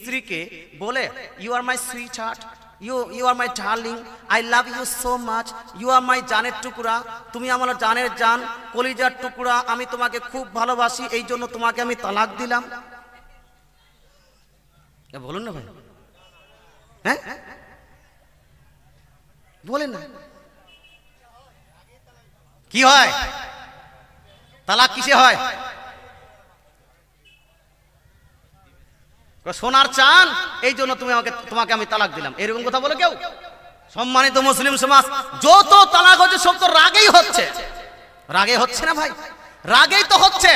স্ত্রীকে বলে you are my sweetheart, you are my darling, I love you so much, you are my জানের টুকরা, তুমি আমার জানের জান, কলিজার টুকরা, আমি তোমাকে খুব ভালোবাসি, এই জন্য তোমাকে আমি তালাক দিলাম। বলুন না ভাই, হ্যাঁ বলেন না, কি হয়? তালাক কিসে হয়? সোনার চান, এই জন্য তোমাকে আমি তালাক দিলাম, এরকম কথা বলে কেউ? সম্মানিত মুসলিম সমাজ, যত তালাক হচ্ছে সব তো রাগেই হচ্ছে। রাগে হচ্ছে না ভাই? রাগেই তো হচ্ছে।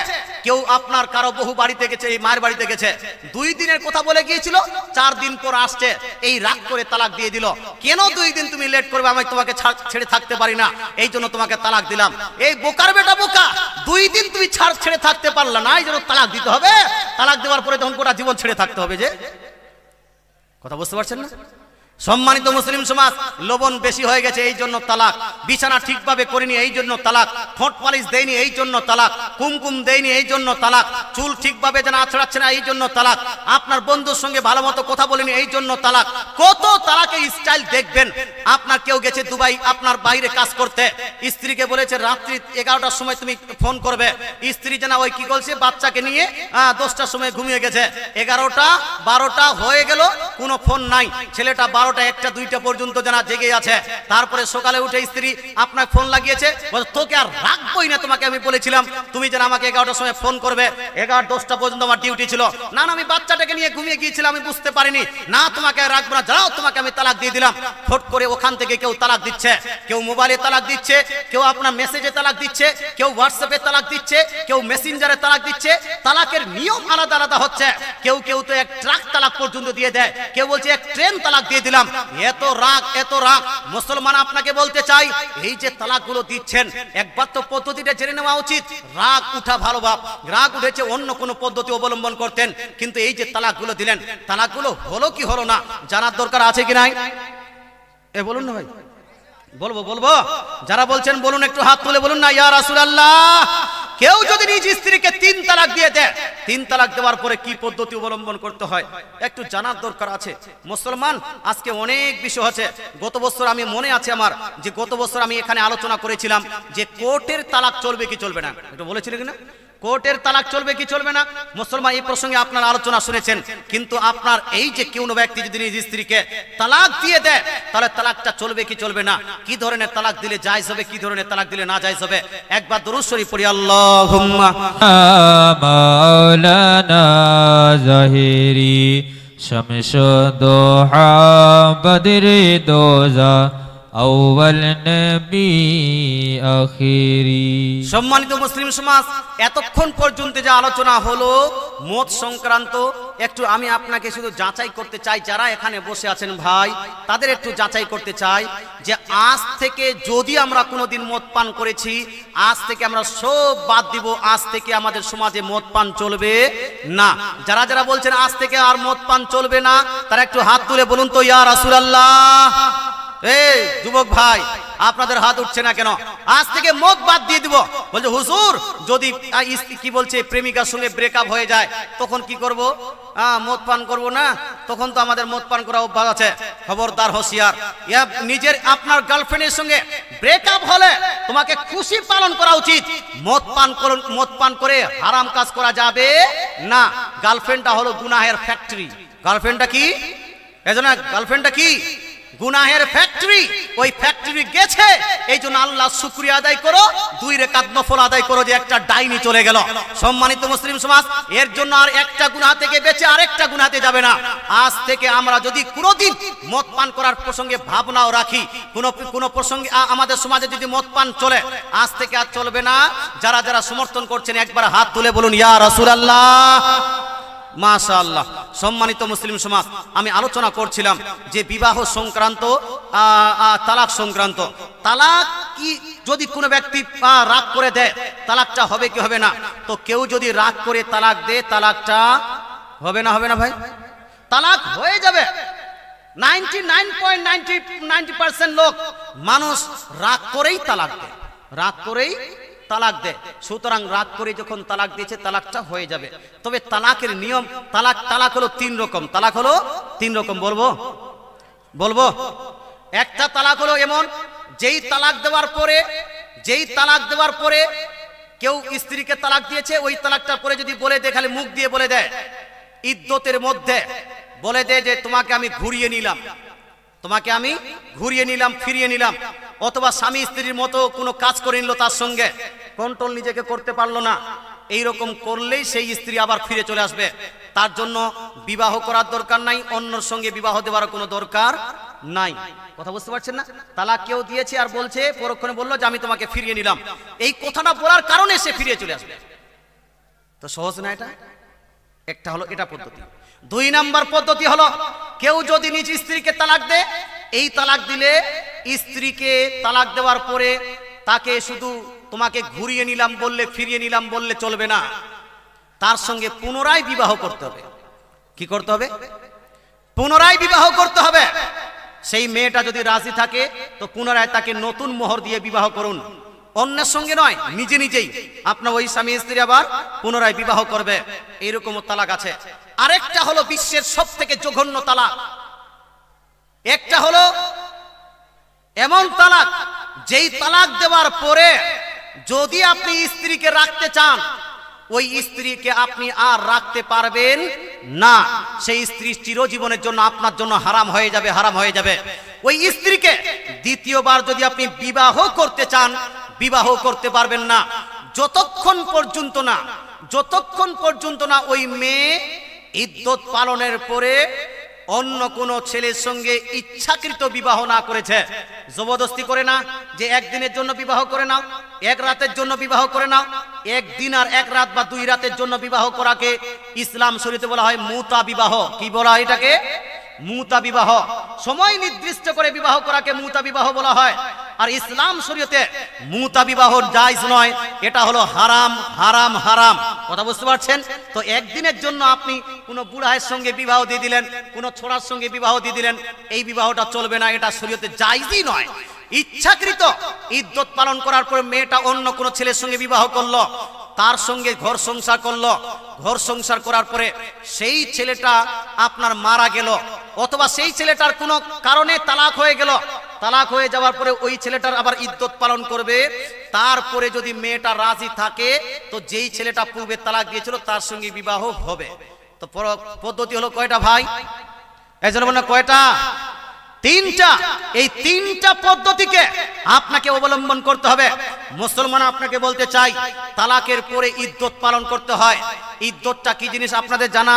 কেউ আপনার কারো বহু বাড়িতে গেছে, এই মায়ের বাড়িতে গেছে, 2 দিনের কথা বলে গিয়েছিল, 4 দিন পর আসছে, এই রাগ করে তালাক দিয়ে দিল। কেন 2 দিন তুমি লেট করবে? আমি তোমাকে ছেড়ে থাকতে পারি না, এই জন্য তোমাকে তালাক দিলাম। এই বোকার বেটা বোকা, 2 দিন তুমি ছেড়ে থাকতে পারলা না, এই জন্য তালাক দিতে হবে। তালাক দেওয়ার পরে তখন গোটা জীবন ছেড়ে থাকতে হবে। যে কথা বুঝতে পারছেন না? সম্মানিত মুসলিম সমাজ, লবণ বেশি হয়ে গেছে এই জন্য তালাক, বিছানা ঠিকভাবে করিনি এই জন্য তালাক, ঠোঁট পালিশ দেয়নি এই জন্য তালাক, কুমকুম দেয়নি এই জন্য তালাক, চুল ঠিকভাবে যেন আছড়াচ্ছে না এই জন্য তালাক, আপনার বন্ধুর সঙ্গে ভালো মতো কথা বলিনি এই জন্য তালাক। কত তালাকের স্টাইল দেখবেন। আপনার কেউ গেছে দুবাই আপনার বাইরে কাজ করতে, স্ত্রীকে বলেছে রাত্রি 11টার সময় তুমি ফোন করবে, স্ত্রী যেন ওই কি বলছে বাচ্চাকে নিয়ে 10টার সময় ঘুমিয়ে গেছে, 11টা 12টা হয়ে গেল, কোনো ফোন নাই, ছেলেটা 12টা 1টা 2টা পর্যন্ত যেন জেগে আছে। তারপরে সকালে উঠে স্ত্রী আপনার ফোন লাগিয়েছে, বলে তোকে আর রাখবোই না, তোমাকে আমি বলেছিলাম তুমি যেন আমাকে 11টার সময় ফোন করবে, 11-10টা পর্যন্ত আমার ডিউটি ছিল, না না আমি বাচ্চাটাকে নিয়ে ঘুমিয়ে গিয়েছিলাম, আমি বুঝতে পারিনি, না তোমাকে রাখবো না, যাও তোমাকে আমি তালাক দিয়ে দিলাম। ফট করে ওখান থেকে কেউ তালাক দিচ্ছে, কেউ মোবাইলে তালাক দিচ্ছে, কেউ আপনার মেসেজে তালাক দিচ্ছে, কেউ হোয়াটসঅ্যাপে তালাক দিচ্ছে, কেউ মেসেঞ্জারে তালাক দিচ্ছে। তালাকের নিয়ম আলাদা আলাদা হচ্ছে। কেউ কেউ তো 1 ট্রাক তালাক পর্যন্ত দিয়ে দেয়, কেউ বলছে 1 ট্রেন তালাক দিয়ে দিলাম। এত রাগ, এত রাগ। মুসলমান আপনাকে বলতে চাই, এই যে তালাকগুলো দিচ্ছেন, একবার তো পদ্ধতিটা জেনে নেওয়া উচিত। রাগ উঠা ভালো বাপ, রাগ উঠেছে অন্য কোনো পদ্ধতি অবলম্বন করতেন, কিন্তু এই যে তালাকগুলো দিলেন, তালাকগুলো হলো কি হলো না জানার দরকার আছে কি নাই? এ বলুন না ভাই, বলবো যারা বলছেন বলুন, একটু হাত তুলে বলুন না ইয়া রাসূলুল্লাহ। কেউ যদি নিজ স্ত্রীকে 3 তালাক দিয়ে দেয়, 3 তালাক দেওয়ার পরে কি পদ্ধতি অবলম্বন করতে হয় একটু জানার দরকার আছে। মুসলমান আজকে অনেক বিষয় আছে। গত বছর আমি মনে আছে আমার, যে গত বছর আমি এখানে আলোচনা করেছিলাম যে কোর্টের তালাক চলবে কি চলবে না, এটা বলেছিলেন কিনা? কোর্টের তালাক চলবে কি চলবে না? মুসলমান এই প্রসঙ্গে আপনার আলোচনা শুনেছেন, কিন্তু আপনার এই যে কোনো ব্যক্তি যদি নিজ স্ত্রীকে তালাক দিয়ে দেয়, তাহলে তালাকটা চলবে কি চলবে না, কি ধরনের তালাক দিলে জায়েজ হবে, কি ধরনের তালাক দিলে না জায়েজ হবে, একবার দরুদ শরীফ পড়ি। আল্লাহুম্মা মাওলানা জাহিরি শামসুদ্দোহা বদরে দোজা আউয়াল নবী আখিরি। সম্মানিত মুসলিম সমাজ, এতক্ষণ পর্যন্ত যে আলোচনা হলো মদ সংক্রান্ত, একটু আমি আপনাকে শুধু যাচাই করতে চাই, যারা এখানে বসে আছেন ভাই, তাদের একটু যাচাই করতে চাই যে আজ থেকে যদি আমরা কোনোদিন মদ পান করেছি, আজ থেকে আমরা সব বাদ দিব, আজ থেকে আমাদের সমাজে মদ পান চলবে না। যারা যারা বলছেন আজ থেকে আর মদ পান চলবে না, তারা একটু হাত তুলে বলুন তো ইয়া রাসূলুল্লাহ। এই যুবক ভাই, আপনাদের হাত উঠছে না কেন? আজ থেকে মদ বাদ দিয়ে দিব। বলছে হুজুর যদি কি বলছে প্রেমিকার সঙ্গে ব্রেকআপ হয়ে যায় তখন কি করব? মদ পান করব না, তখন তো আমাদের মদ পান করা অভ্যাস আছে। খবরদার, হোশিয়ার। নিজের আপনার গার্লফ্রেন্ডের সঙ্গে ব্রেকআপ হলে তোমাকে খুশি পালন করা উচিত। মদ পান করে হারাম কাজ করা যাবে না। গার্লফ্রেন্ডটা হলো গুনাহের ফ্যাক্টরি। গার্লফ্রেন্ডটা কি? এজন্য গার্লফ্রেন্ডটা কি? গুনাহের ফ্যাক্টরি। ওই ফ্যাক্টরি গেছে, এই জন্য আল্লাহ শুকরিয়া আদায় করো, 2 রাকাত নফল আদায় করো যে একটা ডাইনি চলে গেল। সম্মানিত মুসলিম সমাজ, এর জন্য আর একটা গুনাহ থেকে বেঁচে আরেকটা গুনাহতে যাবে না। আজ থেকে আমরা যদি কোনোদিন মদ পান করার প্রসঙ্গে ভাবনাও রাখি, কোনো প্রসঙ্গে আমাদের সমাজে যদি মদ পান চলে, আজ থেকে আর চলবে না। যারা যারা সমর্থন করছেন একবার হাত তুলে বলুন ইয়া রাসূলুল্লাহ। মাশাআল্লাহ। সম্মানিত মুসলিম সমাজ, আমি আলোচনা করছিলাম যে বিবাহ সংক্রান্ত, তালাক সংক্রান্ত। তালাক কি যদি কোনো ব্যক্তি রাগ করে দেয়, তালাকটা হবে কি হবে না? তো কেউ যদি রাগ করে তালাক দেয়, তালাকটা হবে না? হবে না ভাই? তালাক হয়ে যাবে। 99.90% লোক মানুষ রাগ করেই তালাক দেয়, রাগ করেই তালাক দেয়। সুতরাং রাগ করে যখন তালাক দিয়েছে তালাকটা হয়ে যাবে। তবে তালাকের নিয়ম, তালাক হলো 3 রকম। তালাক হলো 3 রকম। বলবো একটা তালাক হলো এমন, যেই তালাক দেওয়ার পরে কেউ স্ত্রীকে তালাক দিয়েছে, ওই তালাকটার পরে যদি বলে দেয়, খালি মুখ দিয়ে বলে দেয়, ইদ্যতের মধ্যে বলে দেয় যে তোমাকে আমি ঘুরিয়ে নিলাম, ফিরিয়ে নিলাম, অথবা স্বামী স্ত্রীর মতো কোনো কাজ করে নিল, তার সঙ্গে কন্ট্রোল নিজেকে করতে পারলো না, এইরকম করলেই সেই স্ত্রী আবার ফিরে চলে আসবে। তার জন্য বিবাহ করার দরকার নাই, অন্যর সঙ্গে বিবাহ দেওয়ার কোনো দরকার নাই। কথা বুঝতে পারছেন না? তালাক কেউ দিয়েছে আর বলছে, পরক্ষণে বললো যে আমি তোমাকে ফিরিয়ে নিলাম, এই কথাটা বলার কারণে সে ফিরে চলে আসবে। তো সহজ না এটা? একটা হলো এটা পদ্ধতি। 2 নাম্বার পদ্ধতি হলো, কেউ যদি নিজ স্ত্রীকে তালাক দেয়, এই তালাক দিলে স্ত্রীকে তালাক দেওয়ার পরে তাকে শুধু তোমাকে ঘুরিয়ে নিলাম বললে, ফিরিয়ে নিলাম বললে চলবে না, তার সঙ্গে পুনরায় বিবাহ করতে হবে। কি করতে হবে? পুনরায় বিবাহ করতে হবে। সেই মেয়েটা যদি রাজি থাকে তো পুনরায় তাকে নতুন মোহর দিয়ে বিবাহ করুন, অন্যের সঙ্গে নয়, নিজেই আপনার ওই স্বামী স্ত্রী আবার পুনরায় বিবাহ করবে। এইরকমও তালাক আছে। আরেকটা হলো বিশ্বের সবথেকে জঘন্য তালাক। একটা হলো এমন তালাক, যেই তালাক দেওয়ার পরে যদি আপনি স্ত্রীকে রাখতে চান, ওই স্ত্রীকে আপনি আর রাখতে পারবেন না। সেই স্ত্রী চিরজীবনের জন্য আপনার জন্য হারাম হয়ে যাবে। ওই স্ত্রীকে দ্বিতীয়বার যদি আপনি বিবাহ করতে চান, বিবাহ করতে পারবেন না, যতক্ষণ পর্যন্ত না ওই মেয়ে ইদ্যত পালনের পরে অন্য কোন ছেলের সঙ্গে ইচ্ছাকৃত বিবাহ না করেছে। জবরদস্তি করে না যে একদিনের জন্য বিবাহ করে নাও, এক রাতের জন্য বিবাহ করে নাও। একদিন আর এক রাত বা 2 রাতের জন্য বিবাহ করাকে ইসলাম শরীয়তে বলা হয় মুতা বিবাহ। কি বলা হয় এটাকে? মুতা বিবাহ। সময় নির্দিষ্ট করে বিবাহ করাকে মুতা বিবাহ বলা হয়। আর ইসলাম শরীয়তে মুতা বিবাহ জায়েজ নয়, এটা হলো হারাম। কথা বুঝতে পারছেন? তো একদিনের জন্য আপনি কোনো বুড়ায়ের সঙ্গে বিবাহ দিয়ে দিলেন, কোনো ছোড়ার সঙ্গে বিবাহ দিয়ে দিলেন, এই বিবাহটা চলবে না, এটা শরীয়তে জায়েজই নয়। ইচ্ছাকৃত ইদ্যত পালন করার পর মেয়েটা অন্য কোনো ছেলের সঙ্গে বিবাহ করলো, তার সঙ্গে ঘর সংসার করলো, ঘর সংসার করার পরে সেই ছেলেটা আপনার মারা গেল, অথবা সেই ছেলেটার কোনো কারণে তালাক হয়ে গেল, তালাক হয়ে যাওয়ার পরে ওই ছেলেটার আবার ইদ্যত পালন করবে। তারপরে যদি মেয়েটা রাজি থাকে তো যেই ছেলেটা পূর্বে তালাক দিয়েছিল তার সঙ্গে বিবাহ হবে। তো পদ্ধতি হলো কয়টা ভাই? এই জন্য বলেন কয়টা? 3টা। এই 3টা পদ্ধতিকে আপনাকে অবলম্বন করতে হবে। মুসলমান আপনাকে বলতে চাই, তালাকের পরে ইদ্যত পালন করতে হয়। ইদ্যতটা কি জিনিস আপনাদের জানা